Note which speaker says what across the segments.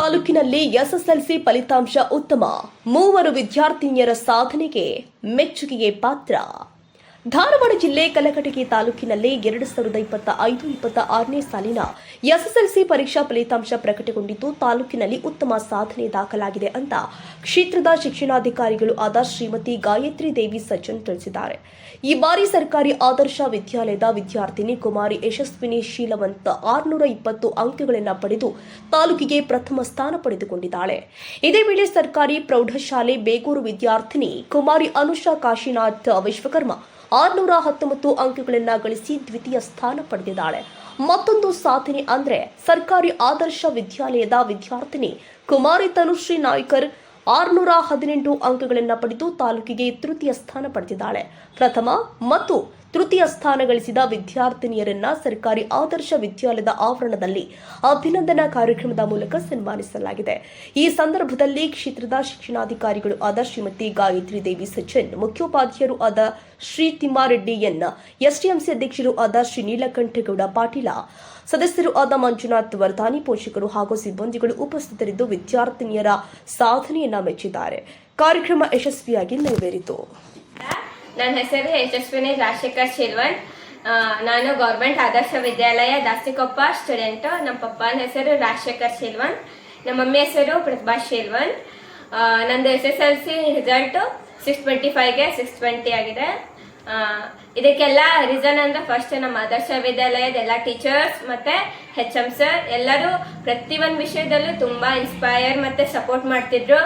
Speaker 1: ತಾಲೂಕಿನಲ್ಲಿ ಎಸ್ಎಸ್ಎಲ್ಸಿ ಫಲಿತಾಂಶ ಉತ್ತಮ, ಮೂವರು ವಿದ್ಯಾರ್ಥಿನಿಯರ ಸಾಧನೆಗೆ ಮೆಚ್ಚುಗೆಗೆ ಪಾತ್ರ. ಧಾರವಾಡ ಜಿಲ್ಲೆ ಕಲಘಟಗಿ ತಾಲೂಕಿನಲ್ಲಿ 2025-26ನೇ ಸಾಲಿನ ಎಸ್ಎಸ್ಎಲ್ಸಿ ಪರೀಕ್ಷಾ ಫಲಿತಾಂಶ ಪ್ರಕಟಗೊಂಡಿದ್ದು, ತಾಲೂಕಿನಲ್ಲಿ ಉತ್ತಮ ಸಾಧನೆ ದಾಖಲಾಗಿದೆ ಅಂತ ಕ್ಷೇತ್ರದ ಶಿಕ್ಷಣಾಧಿಕಾರಿಗಳು ಆದ ಶ್ರೀಮತಿ ಗಾಯತ್ರಿ ದೇವಿ ಸಜ್ಜನ್ ತಿಳಿಸಿದ್ದಾರೆ. ಈ ಬಾರಿ ಸರ್ಕಾರಿ ಆದರ್ಶ ವಿದ್ಯಾಲಯದ ವಿದ್ಯಾರ್ಥಿನಿ ಕುಮಾರಿ ಯಶಸ್ವಿನಿ ಶೀಲವಂತ್ 620 ಅಂಕಗಳನ್ನು ಪಡೆದು ತಾಲೂಕಿಗೆ ಪ್ರಥಮ ಸ್ಥಾನ ಪಡೆದುಕೊಂಡಿದ್ದಾಳೆ. ಇದೇ ವೇಳೆ ಸರ್ಕಾರಿ ಪ್ರೌಢಶಾಲೆ ಬೇಗೂರು ವಿದ್ಯಾರ್ಥಿನಿ ಕುಮಾರಿ ಅನುಷಾ ಕಾಶಿನಾಥ್ ವಿಶ್ವಕರ್ಮ 619 ಅಂಕಗಳನ್ನು ಗಳಿಸಿ ದ್ವಿತೀಯ ಸ್ಥಾನ ಪಡೆದಿದ್ದಾಳೆ. ಮತ್ತೊಂದು ಸಾಧನೆ ಅಂದ್ರೆ ಸರ್ಕಾರಿ ಆದರ್ಶ ವಿದ್ಯಾಲಯದ ವಿದ್ಯಾರ್ಥಿನಿ ಕುಮಾರಿ ತನುಶ್ರೀ ನಾಯ್ಕರ್ 618 ಅಂಕಗಳನ್ನು ಪಡೆದು ತಾಲೂಕಿಗೆ ತೃತೀಯ ಸ್ಥಾನ ಪಡೆದಿದ್ದಾಳೆ. ಪ್ರಥಮ ಮತ್ತು ತೃತೀಯ ಸ್ಥಾನ ಗಳಿಸಿದ ವಿದ್ಯಾರ್ಥಿನಿಯರನ್ನ ಸರ್ಕಾರಿ ಆದರ್ಶ ವಿದ್ಯಾಲಯದ ಆವರಣದಲ್ಲಿ ಅಭಿನಂದನಾ ಕಾರ್ಯಕ್ರಮದ ಮೂಲಕ ಸನ್ಮಾನಿಸಲಾಗಿದೆ. ಈ ಸಂದರ್ಭದಲ್ಲಿ ಕ್ಷೇತ್ರದ ಶಿಕ್ಷಣಾಧಿಕಾರಿಗಳು ಆದ ಶ್ರೀಮತಿ ಗಾಯತ್ರಿ ದೇವಿ ಸಜ್ಜನ್, ಮುಖ್ಯೋಪಾಧ್ಯಾಯರು ಆದ ಶ್ರೀ ತಿಮ್ಮಾರೆಡ್ಡಿ ಎನ್, ಎಸ್ಟಿಎಂಸಿ ಅಧ್ಯಕ್ಷರು ಆದ ಶ್ರೀ ನೀಲಕಂಠಗೌಡ ಪಾಟೀಲ, ಸದಸ್ಯರು ಆದ ಮಂಜುನಾಥ್ ವರ್ಧಾನಿ, ಪೋಷಕರು ಹಾಗೂ ಸಿಬ್ಬಂದಿಗಳು ಉಪಸ್ಥಿತರಿದ್ದು ವಿದ್ಯಾರ್ಥಿನಿಯರ ಸಾಧನೆಯನ್ನ ಮೆಚ್ಚಿದ್ದಾರೆ. ಕಾರ್ಯಕ್ರಮ ಯಶಸ್ವಿಯಾಗಿ ನೆರವೇರಿತು.
Speaker 2: ನನ್ನ ಹೆಸರು ಯಶಸ್ವಿನಿ ರಾಜಶೇಖರ್ ಶಿಲ್ವನ್. ನಾನು ಗೌರ್ಮೆಂಟ್ ಆದರ್ಶ ವಿದ್ಯಾಲಯ ದಾಸ್ತಿಕೊಪ್ಪ ಸ್ಟೂಡೆಂಟ್. ನಮ್ಮ ಪಪ್ಪನ ಹೆಸರು ರಾಜಶೇಖರ್ ಶಿಲ್ವನ್, ನಮ್ಮ ಮಮ್ಮಿ ಹೆಸರು ಪ್ರತಿಭಾ ಶಿಲ್ವನ್. ನಂದು SSLC ರಿಸಲ್ಟ್ 625ಗೆ 620 ಆಗಿದೆ. ಇದಕ್ಕೆಲ್ಲ ರೀಸನ್ ಅಂದ್ರೆ ಫಸ್ಟ್ ನಮ್ಮ ಆದರ್ಶ ವಿದ್ಯಾಲಯದ ಎಲ್ಲ ಟೀಚರ್ಸ್ ಮತ್ತೆ HM ಸರ್ ಎಲ್ಲರೂ ಪ್ರತಿಯೊಂದು ವಿಷಯದಲ್ಲೂ ತುಂಬಾ ಇನ್ಸ್ಪೈರ್ ಮತ್ತೆ ಸಪೋರ್ಟ್ ಮಾಡ್ತಿದ್ರು.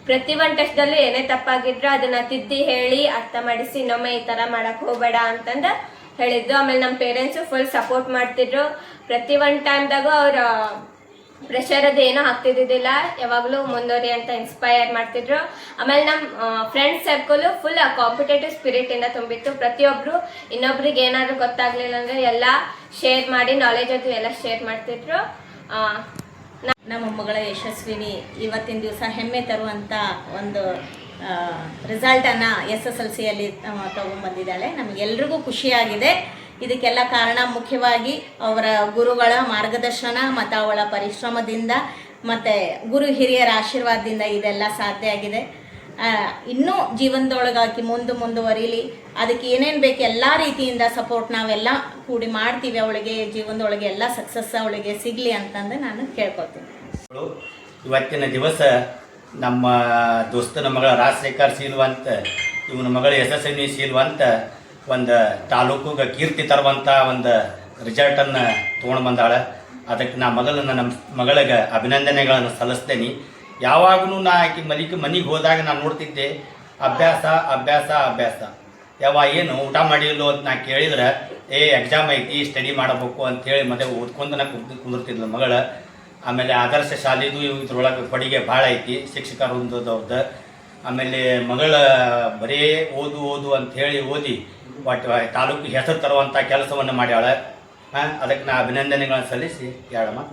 Speaker 2: ಪ್ರತಿಯೊಂದು ಟೆಸ್ಟ್ದಲ್ಲೂ ಏನೇ ತಪ್ಪಾಗಿದ್ರು ಅದನ್ನ ತಿದ್ದಿ ಹೇಳಿ ಅರ್ಥ ಮಾಡಿಸಿ ಇನ್ನೊಮ್ಮೆ ಈ ತರ ಮಾಡಕ್ ಹೋಗ್ಬೇಡ ಅಂತಂದು ಹೇಳಿದ್ರು. ಆಮೇಲೆ ನಮ್ಮ ಪೇರೆಂಟ್ಸು ಫುಲ್ ಸಪೋರ್ಟ್ ಮಾಡ್ತಿದ್ರು. ಪ್ರತಿಯೊಂದು ಟೈಮ್ದಾಗೂ ಅವ್ರ ಪ್ರೆಷರ್ ಅದು ಏನೋ ಆಗ್ತಿದ್ದಿಲ್ಲ, ಯಾವಾಗಲೂ ಮುಂದುವರಿ ಅಂತ ಇನ್ಸ್ಪೈರ್ ಮಾಡ್ತಿದ್ರು. ಆಮೇಲೆ ನಮ್ಮ friends circle full competitive spirit ಇಂದ ತುಂಬಿತ್ತು. ಪ್ರತಿಯೊಬ್ರು ಇನ್ನೊಬ್ರಿಗೆ ಏನಾದ್ರು ಗೊತ್ತಾಗ್ಲಿಲ್ಲ ಅಂದ್ರೆ ಎಲ್ಲ ಶೇರ್ ಮಾಡಿ ನಾಲೆಜ್ ಅದು ಎಲ್ಲ ಶೇರ್ ಮಾಡ್ತಿದ್ರು.
Speaker 3: ನಮ್ಮ ಮಗಳ ಯಶಸ್ವಿನಿ ಇವತ್ತಿನ ದಿವಸ ಹೆಮ್ಮೆ ತರುವಂಥ ಒಂದು ರಿಸಲ್ಟನ್ನು SSLCಯಲ್ಲಿ ತಗೊಂಡ್ಬಂದಿದ್ದಾಳೆ. ನಮಗೆಲ್ರಿಗೂ ಖುಷಿಯಾಗಿದೆ. ಇದಕ್ಕೆಲ್ಲ ಕಾರಣ ಮುಖ್ಯವಾಗಿ ಅವರ ಗುರುಗಳ ಮಾರ್ಗದರ್ಶನ ಮತ್ತು ಅವಳ ಪರಿಶ್ರಮದಿಂದ ಮತ್ತು ಗುರು ಹಿರಿಯರ ಆಶೀರ್ವಾದದಿಂದ ಇದೆಲ್ಲ ಸಾಧ್ಯ ಆಗಿದೆ. ಇನ್ನೂ ಜೀವನದೊಳಗಾಕಿ ಮುಂದುವರಿಲಿ, ಅದಕ್ಕೆ ಏನೇನು ಬೇಕು ಎಲ್ಲ ರೀತಿಯಿಂದ ಸಪೋರ್ಟ್ ನಾವೆಲ್ಲ ಕೂಡಿ ಮಾಡ್ತೀವಿ. ಅವಳಿಗೆ ಜೀವನದೊಳಗೆ ಎಲ್ಲ ಸಕ್ಸಸ್ ಅವಳಿಗೆ ಸಿಗಲಿ ಅಂತಂದು ನಾನು ಕೇಳ್ಕೊತೀನಿ.
Speaker 4: ಇವತ್ತಿನ ದಿವಸ ನಮ್ಮ ದೋಸ್ತನ ಮಗಳ ರಾಜಶೇಖರ್ ಶೀಲ್ವಂತ, ಇವನ ಮಗಳ ಯಶಸ್ವಿನಿ ಶೀಲ್ವಂತ ಒಂದು ತಾಲೂಕಿಗೆ ಕೀರ್ತಿ ತರುವಂಥ ಒಂದು ರಿಸಲ್ಟನ್ನು ತೊಗೊಂಡು ಬಂದಾಳೆ. ಅದಕ್ಕೆ ನಾ ನಮ್ಮ ಮಗಳಿಗೆ ಅಭಿನಂದನೆಗಳನ್ನು ಸಲ್ಲಿಸ್ತೇನೆ. ಯಾವಾಗಲೂ ನಾ ಆಕೆ ಮನೆಗೆ ಹೋದಾಗ ನಾನು ನೋಡ್ತಿದ್ದೆ, ಅಭ್ಯಾಸ ಅಭ್ಯಾಸ ಅಭ್ಯಾಸ. ಏನು ಊಟ ಮಾಡಿಲ್ಲೋ ಅಂತ ನಾ ಕೇಳಿದ್ರೆ, ಎಕ್ಸಾಮ್ ಐತಿ ಸ್ಟಡಿ ಮಾಡಬೇಕು ಅಂಥೇಳಿ ಮತ್ತೆ ಓದ್ಕೊಂಡು ನಾ ಕುಂದಿರ್ತಿದ್ಲು ಮಗಳು. ಆಮೇಲೆ ಆದರ್ಶ ಶಾಲೆದು ಇದ್ರೊಳಗೆ ಕೊಡುಗೆ ಭಾಳ ಐತಿ, ಶಿಕ್ಷಕರು ಹೊಂದೋದವ್ರದ್ದು. ಆಮೇಲೆ ಮಗಳ ಬರೀ ಓದು ಅಂಥೇಳಿ ಓದಿ ಒಟ್ಟು ತಾಲೂಕಿಗೆ ಹೆಸರು ತರುವಂಥ ಕೆಲಸವನ್ನು ಮಾಡ್ಯಾಳೆ. ಅದಕ್ಕೆ ನಾ ಅಭಿನಂದನೆಗಳನ್ನು ಸಲ್ಲಿಸಿ 2 ಮಾತು